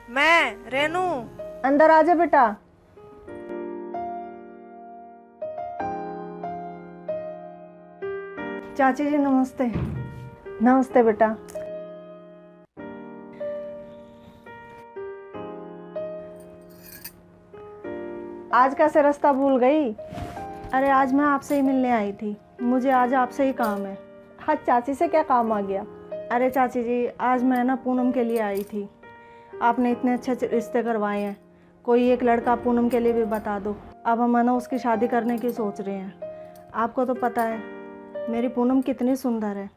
मैं रेनू। अंदर आ जा बेटा। चाची जी नमस्ते। नमस्ते बेटा। आज कैसे रास्ता भूल गई? अरे आज मैं आपसे ही मिलने आई थी, मुझे आज आपसे ही काम है। हाँ चाची से क्या काम आ गया? अरे चाची जी आज मैं ना पूनम के लिए आई थी। आपने इतने अच्छे रिश्ते करवाए हैं, कोई एक लड़का पूनम के लिए भी बता दो। अब हम ना उसकी शादी करने की सोच रहे हैं। आपको तो पता है मेरी पूनम कितनी सुंदर है,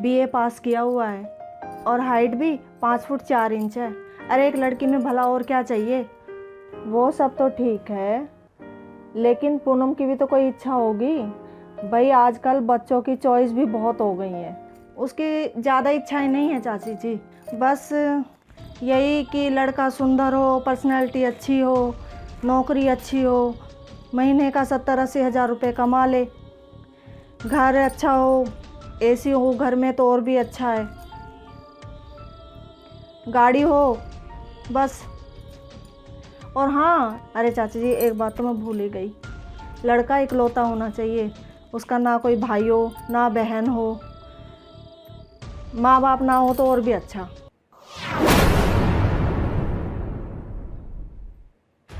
बीए पास किया हुआ है और हाइट भी 5 फुट 4 इंच है। अरे एक लड़की में भला और क्या चाहिए? वो सब तो ठीक है, लेकिन पूनम की भी तो कोई इच्छा होगी भाई। आजकल बच्चों की चॉइस भी बहुत हो गई है। उसकी ज़्यादा इच्छाएं नहीं है चाची जी, बस यही कि लड़का सुंदर हो, पर्सनैलिटी अच्छी हो, नौकरी अच्छी हो, महीने का 70-80 हज़ार रुपये कमा ले, घर अच्छा हो, एसी हो घर में तो और भी अच्छा है, गाड़ी हो बस। और हाँ अरे चाची जी एक बात तो मैं भूल ही गई, लड़का इकलौता होना चाहिए। उसका ना कोई भाई हो ना बहन हो, माँ बाप ना हो तो और भी अच्छा।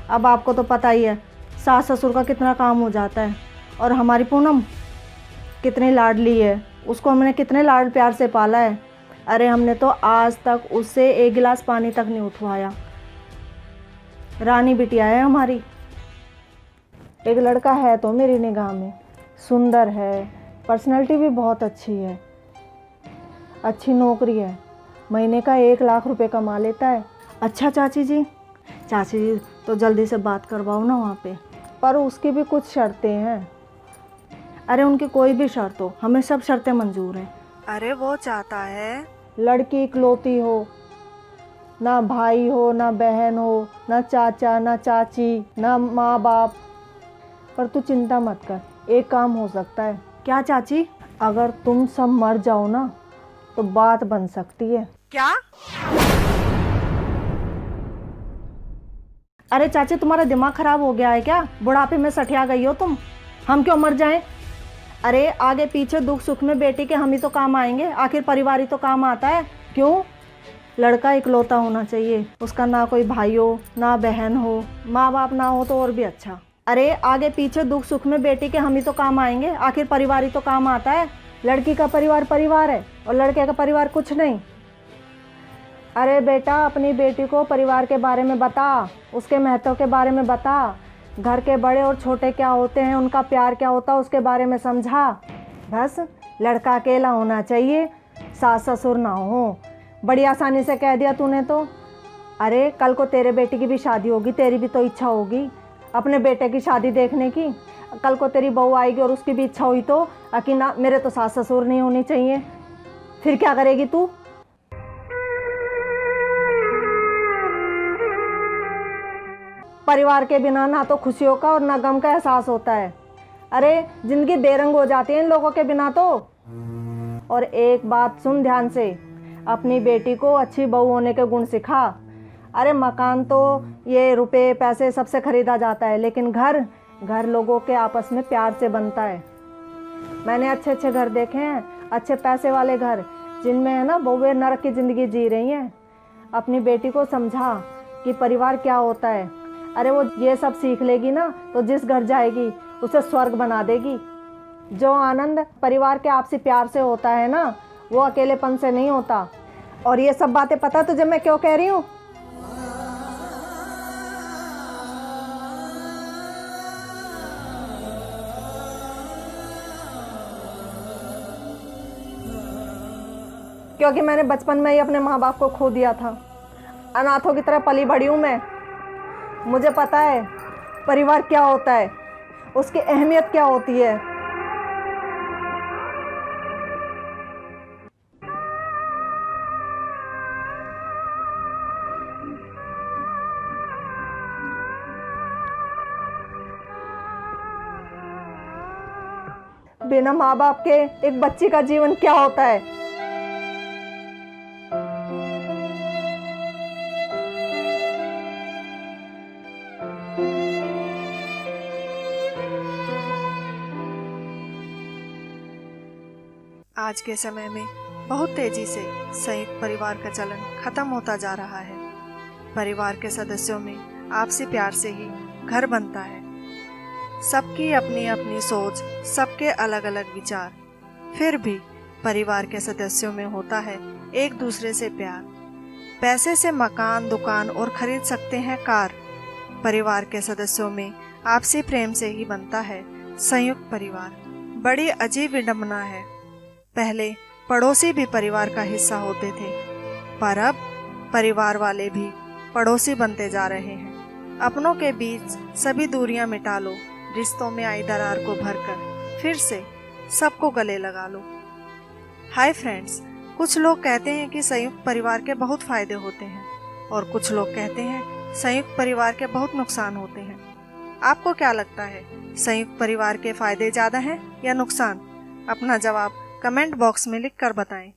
अब आपको तो पता ही है सास ससुर का कितना काम हो जाता है, और हमारी पूनम कितनी लाडली है, उसको हमने कितने लाड प्यार से पाला है। अरे हमने तो आज तक उससे एक गिलास पानी तक नहीं उठवाया। रानी बिटिया है हमारी। एक लड़का है तो मेरी निगाह में सुंदर है, पर्सनैलिटी भी बहुत अच्छी है, अच्छी नौकरी है, महीने का 1 लाख रुपए कमा लेता है। अच्छा चाची जी तो जल्दी से बात करवाओ ना वहाँ पे। पर उसकी भी कुछ शर्तें हैं। अरे उनकी कोई भी शर्त हो, हमें सब शर्तें मंजूर हैं। अरे वो चाहता है लड़की इकलौती हो, ना भाई हो ना बहन हो, ना चाचा ना चाची ना माँ बाप। पर तू चिंता मत कर, एक काम हो सकता है। क्या चाची? अगर तुम सब मर जाओ ना तो बात बन सकती है। क्या? अरे चाची तुम्हारा दिमाग खराब हो गया है क्या? बुढ़ापे में सठिया गई हो तुम। हम क्यों मर जाएं? अरे आगे पीछे दुख सुख में बेटी के हम ही तो काम आएंगे, आखिर परिवार ही तो काम आता है। क्यों? लड़का इकलौता होना चाहिए, उसका ना कोई भाई हो ना बहन हो, माँ बाप ना हो तो और भी अच्छा। अरे आगे पीछे दुख सुख में बेटी के हम ही तो काम आएंगे, आखिर परिवार ही तो काम आता है। लड़की का परिवार परिवार है और लड़के का परिवार कुछ नहीं। अरे बेटा अपनी बेटी को परिवार के बारे में बता, उसके महत्व के बारे में बता, घर के बड़े और छोटे क्या होते हैं, उनका प्यार क्या होता है उसके बारे में समझा। बस लड़का अकेला होना चाहिए, सास ससुर ना हो। बड़ी आसानी से कह दिया तूने तो। अरे कल को तेरे बेटे की भी शादी होगी, तेरी भी तो इच्छा होगी अपने बेटे की शादी देखने की। कल को तेरी बहू आएगी और उसकी भी इच्छा हुई तो कि ना मेरे तो सास ससुर नहीं होनी चाहिए, फिर क्या करेगी तू? परिवार के बिना ना तो खुशियों का और ना गम का एहसास होता है। अरे जिंदगी बेरंग हो जाती है इन लोगों के बिना तो। और एक बात सुन ध्यान से, अपनी बेटी को अच्छी बहू होने के गुण सिखा। अरे मकान तो ये रुपए पैसे सबसे खरीदा जाता है, लेकिन घर लोगों के आपस में प्यार से बनता है। मैंने अच्छे अच्छे घर देखे हैं, अच्छे पैसे वाले घर, जिनमें है ना बहुएं नरक की ज़िंदगी जी रही हैं। अपनी बेटी को समझा कि परिवार क्या होता है। अरे वो ये सब सीख लेगी ना तो जिस घर जाएगी उसे स्वर्ग बना देगी। जो आनंद परिवार के आपसी प्यार से होता है ना, वो अकेलेपन से नहीं होता। और ये सब बातें पता तुझे मैं क्यों कह रही हूँ? क्योंकि मैंने बचपन में ही अपने माँ बाप को खो दिया था। अनाथों की तरह पली बड़ी हूँ मैं। मुझे पता है परिवार क्या होता है, उसकी अहमियत क्या होती है। बिना माँ बाप के एक बच्ची का जीवन क्या होता है। आज के समय में बहुत तेजी से संयुक्त परिवार का चलन खत्म होता जा रहा है। परिवार के सदस्यों में आपसी प्यार से ही घर बनता है। सबकी अपनी अपनी सोच, सबके अलग अलग विचार, फिर भी परिवार के सदस्यों में होता है एक दूसरे से प्यार। पैसे से मकान, दुकान और खरीद सकते हैं कार। परिवार के सदस्यों में आपसी प्रेम से ही बनता है संयुक्त परिवार। बड़ी अजीब विडंबना है। पहले पड़ोसी भी परिवार का हिस्सा होते थे, पर अब परिवार वाले भी पड़ोसी बनते जा रहे हैं। अपनों के बीच सभी दूरियां मिटा लो, रिश्तों में आई दरार को भरकर फिर से सबको गले लगा लो। हाय फ्रेंड्स, कुछ लोग कहते हैं कि संयुक्त परिवार के बहुत फायदे होते हैं और कुछ लोग कहते हैं संयुक्त परिवार के बहुत नुकसान होते हैं। आपको क्या लगता है, संयुक्त परिवार के फायदे ज़्यादा हैं या नुकसान? अपना जवाब कमेंट बॉक्स में लिख कर बताएं।